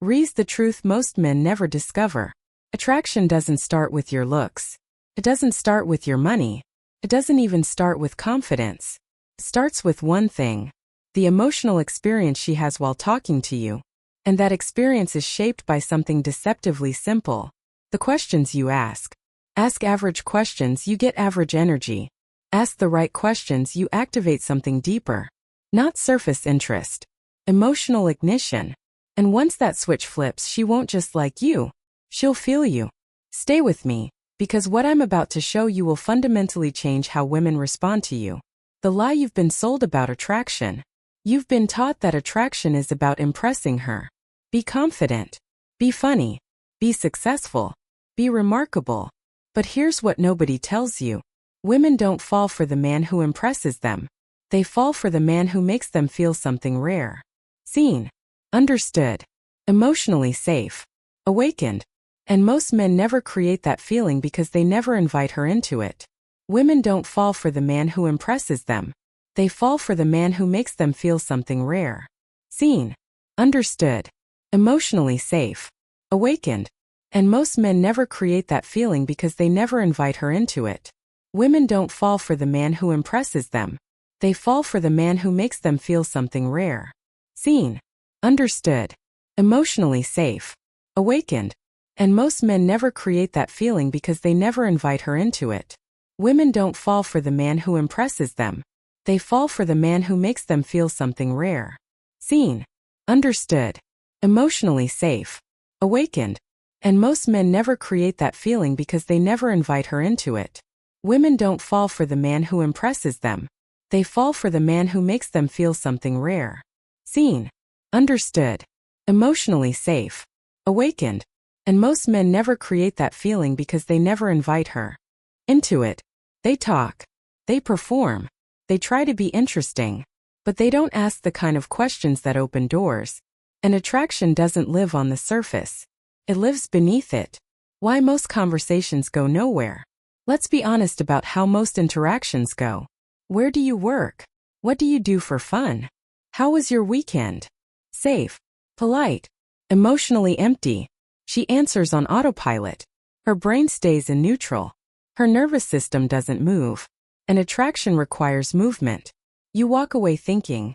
Re's the truth most men never discover. Attraction doesn't start with your looks. It doesn't start with your money. It doesn't even start with confidence. It starts with one thing: the emotional experience she has while talking to you. And that experience is shaped by something deceptively simple: the questions you ask. Ask average questions, you get average energy. Ask the right questions, you activate something deeper. Not surface interest. Emotional ignition. And once that switch flips, she won't just like you. She'll feel you. Stay with me, because what I'm about to show you will fundamentally change how women respond to you. The lie you've been sold about attraction. You've been taught that attraction is about impressing her. Be confident. Be funny. Be successful. Be remarkable. But here's what nobody tells you. Women don't fall for the man who impresses them. They fall for the man who makes them feel something rare. Seen. Understood. Emotionally safe. Awakened. And most men never create that feeling because they never invite her into it. Women don't fall for the man who impresses them. They fall for the man who makes them feel something rare. Seen. Understood. Emotionally safe. Awakened. And most men never create that feeling because they never invite her into it. Women don't fall for the man who impresses them. They fall for the man who makes them feel something rare. Seen. Understood. Emotionally safe. Awakened. And most men never create that feeling because they never invite her into it. Women don't fall for the man who impresses them. They fall for the man who makes them feel something rare. Seen. Understood. Emotionally safe. Awakened. And most men never create that feeling because they never invite her into it. Women don't fall for the man who impresses them. They fall for the man who makes them feel something rare. Seen. Understood. Emotionally safe. Awakened. And most men never create that feeling because they never invite her into it. They talk. They perform. They try to be interesting. But they don't ask the kind of questions that open doors. And attraction doesn't live on the surface. It lives beneath it. Why most conversations go nowhere. Let's be honest about how most interactions go. Where do you work? What do you do for fun? How was your weekend? Safe. Polite. Emotionally empty. She answers on autopilot. Her brain stays in neutral. Her nervous system doesn't move. And attraction requires movement. You walk away thinking,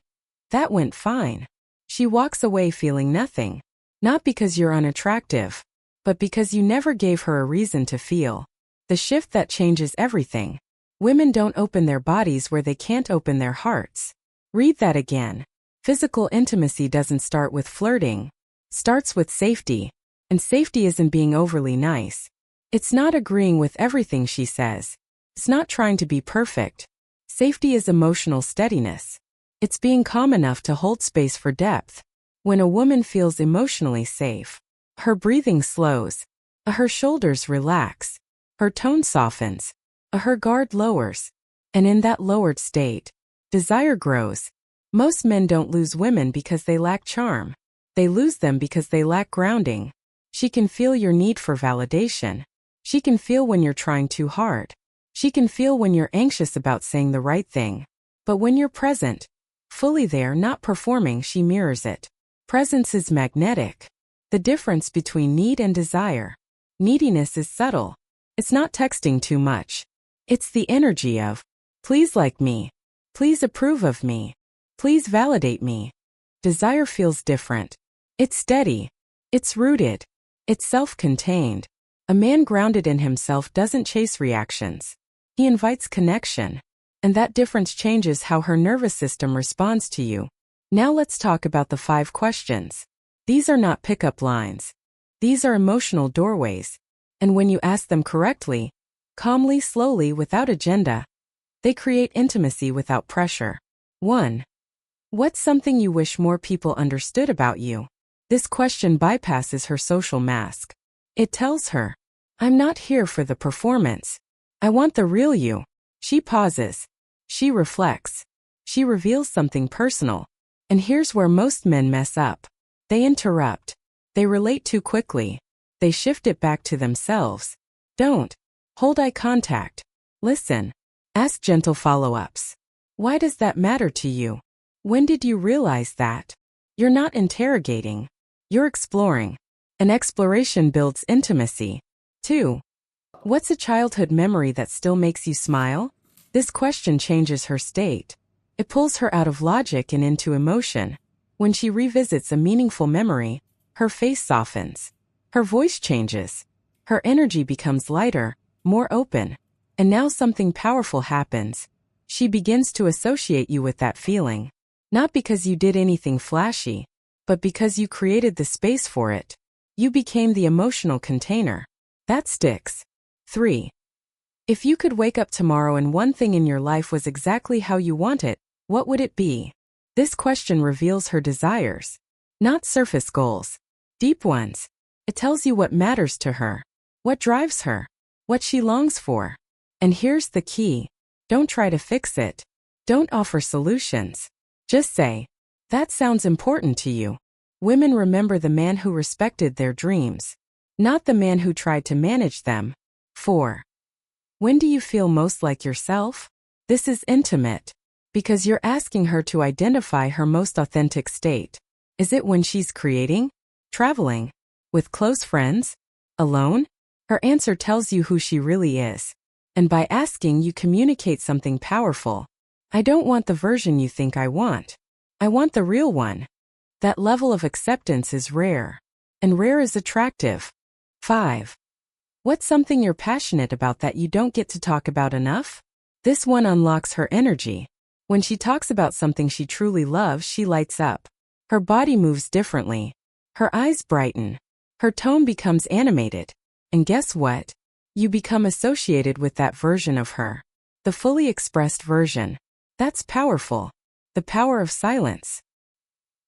that went fine. She walks away feeling nothing. Not because you're unattractive, but because you never gave her a reason to feel. The shift that changes everything. Women don't open their bodies where they can't open their hearts. Read that again. Physical intimacy doesn't start with flirting. Starts with safety. And safety isn't being overly nice. It's not agreeing with everything she says. It's not trying to be perfect. Safety is emotional steadiness. It's being calm enough to hold space for depth. When a woman feels emotionally safe, her breathing slows, her shoulders relax, her tone softens, her guard lowers. And in that lowered state, desire grows. Most men don't lose women because they lack charm. They lose them because they lack grounding. She can feel your need for validation. She can feel when you're trying too hard. She can feel when you're anxious about saying the right thing. But when you're present, fully there, not performing, she mirrors it. Presence is magnetic. The difference between need and desire. Neediness is subtle. It's not texting too much. It's the energy of, please like me. Please approve of me. Please validate me. Desire feels different. It's steady. It's rooted. It's self-contained. A man grounded in himself doesn't chase reactions. He invites connection. And that difference changes how her nervous system responds to you. Now let's talk about the 5 questions. These are not pickup lines. These are emotional doorways. And when you ask them correctly, calmly, slowly, without agenda, they create intimacy without pressure. 1. What's something you wish more people understood about you? This question bypasses her social mask. It tells her, I'm not here for the performance. I want the real you. She pauses. She reflects. She reveals something personal. And here's where most men mess up. They interrupt. They relate too quickly. They shift it back to themselves. Don't. Hold eye contact. Listen. Ask gentle follow-ups. Why does that matter to you? When did you realize that? You're not interrogating. You're exploring. And exploration builds intimacy. 2. What's a childhood memory that still makes you smile? This question changes her state. It pulls her out of logic and into emotion. When she revisits a meaningful memory, her face softens. Her voice changes. Her energy becomes lighter, more open. And now something powerful happens. She begins to associate you with that feeling. Not because you did anything flashy, but because you created the space for it. You became the emotional container. That sticks. 3. If you could wake up tomorrow and one thing in your life was exactly how you want it, what would it be? This question reveals her desires. Not surface goals. Deep ones. It tells you what matters to her. What drives her. What she longs for. And here's the key. Don't try to fix it. Don't offer solutions. Just say, that sounds important to you. Women remember the man who respected their dreams, not the man who tried to manage them. 4. When do you feel most like yourself? This is intimate, because you're asking her to identify her most authentic state. Is it when she's creating, traveling, with close friends, alone? Her answer tells you who she really is. And by asking, you communicate something powerful. I don't want the version you think I want. I want the real one. That level of acceptance is rare. And rare is attractive. 5. What's something you're passionate about that you don't get to talk about enough? This one unlocks her energy. When she talks about something she truly loves, she lights up. Her body moves differently. Her eyes brighten. Her tone becomes animated. And guess what? You become associated with that version of her. The fully expressed version. That's powerful. The power of silence.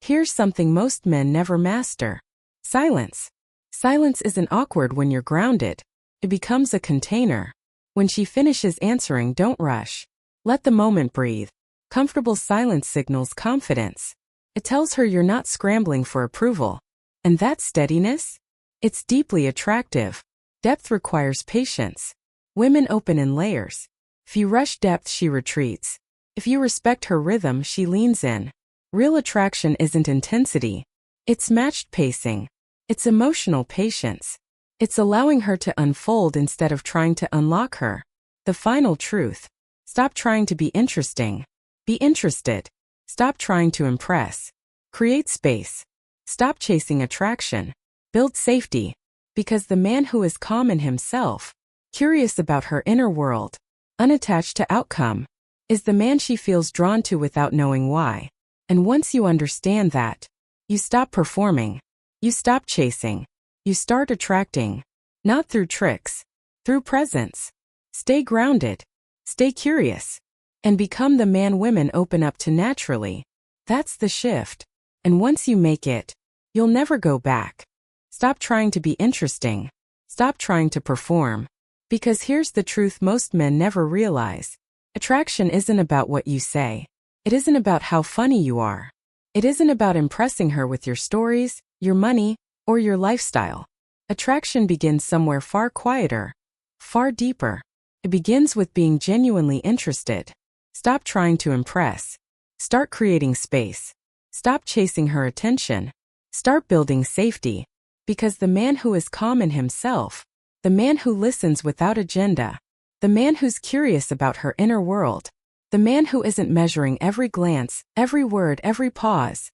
Here's something most men never master. Silence. Silence isn't awkward when you're grounded. It becomes a container. When she finishes answering, don't rush. Let the moment breathe. Comfortable silence signals confidence. It tells her you're not scrambling for approval. And that steadiness? It's deeply attractive. Depth requires patience. Women open in layers. If you rush depth, she retreats. If you respect her rhythm, she leans in. Real attraction isn't intensity. It's matched pacing. It's emotional patience. It's allowing her to unfold instead of trying to unlock her. The final truth. Stop trying to be interesting. Be interested. Stop trying to impress. Create space. Stop chasing attraction. Build safety. Because the man who is calm in himself, curious about her inner world, unattached to outcome, is the man she feels drawn to without knowing why. And once you understand that, you stop performing. You stop chasing. You start attracting. Not through tricks, through presence. Stay grounded. Stay curious. And become the man women open up to naturally. That's the shift. And once you make it, you'll never go back. Stop trying to be interesting. Stop trying to perform. Because here's the truth most men never realize. Attraction isn't about what you say. It isn't about how funny you are. It isn't about impressing her with your stories, your money, or your lifestyle. Attraction begins somewhere far quieter, far deeper. It begins with being genuinely interested. Stop trying to impress. Start creating space. Stop chasing her attention. Start building safety. Because the man who is calm in himself, the man who listens without agenda, the man who's curious about her inner world, the man who isn't measuring every glance, every word, every pause,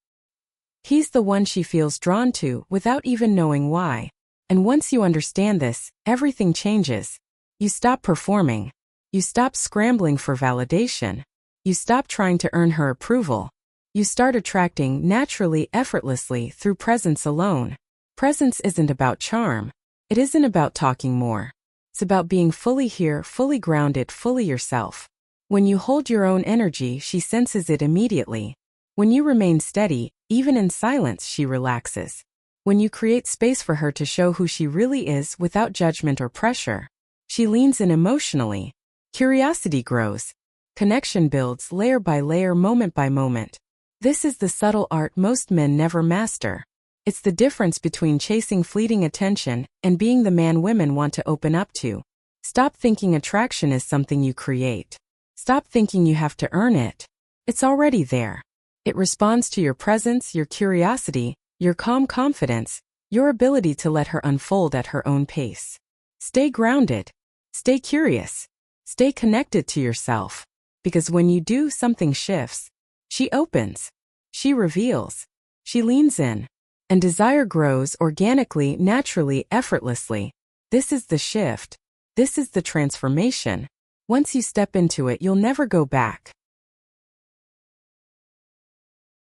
he's the one she feels drawn to without even knowing why. And once you understand this, everything changes. You stop performing. You stop scrambling for validation. You stop trying to earn her approval. You start attracting naturally, effortlessly through presence alone. Presence isn't about charm. It isn't about talking more. It's about being fully here, fully grounded, fully yourself. When you hold your own energy, she senses it immediately. When you remain steady, even in silence, she relaxes. When you create space for her to show who she really is without judgment or pressure, she leans in emotionally. Curiosity grows. Connection builds layer by layer, moment by moment. This is the subtle art most men never master. It's the difference between chasing fleeting attention and being the man women want to open up to. Stop thinking attraction is something you create. Stop thinking you have to earn it. It's already there. It responds to your presence, your curiosity, your calm confidence, your ability to let her unfold at her own pace. Stay grounded. Stay curious. Stay connected to yourself. Because when you do, something shifts. She opens. She reveals. She leans in. And desire grows organically, naturally, effortlessly. This is the shift. This is the transformation. Once you step into it, you'll never go back.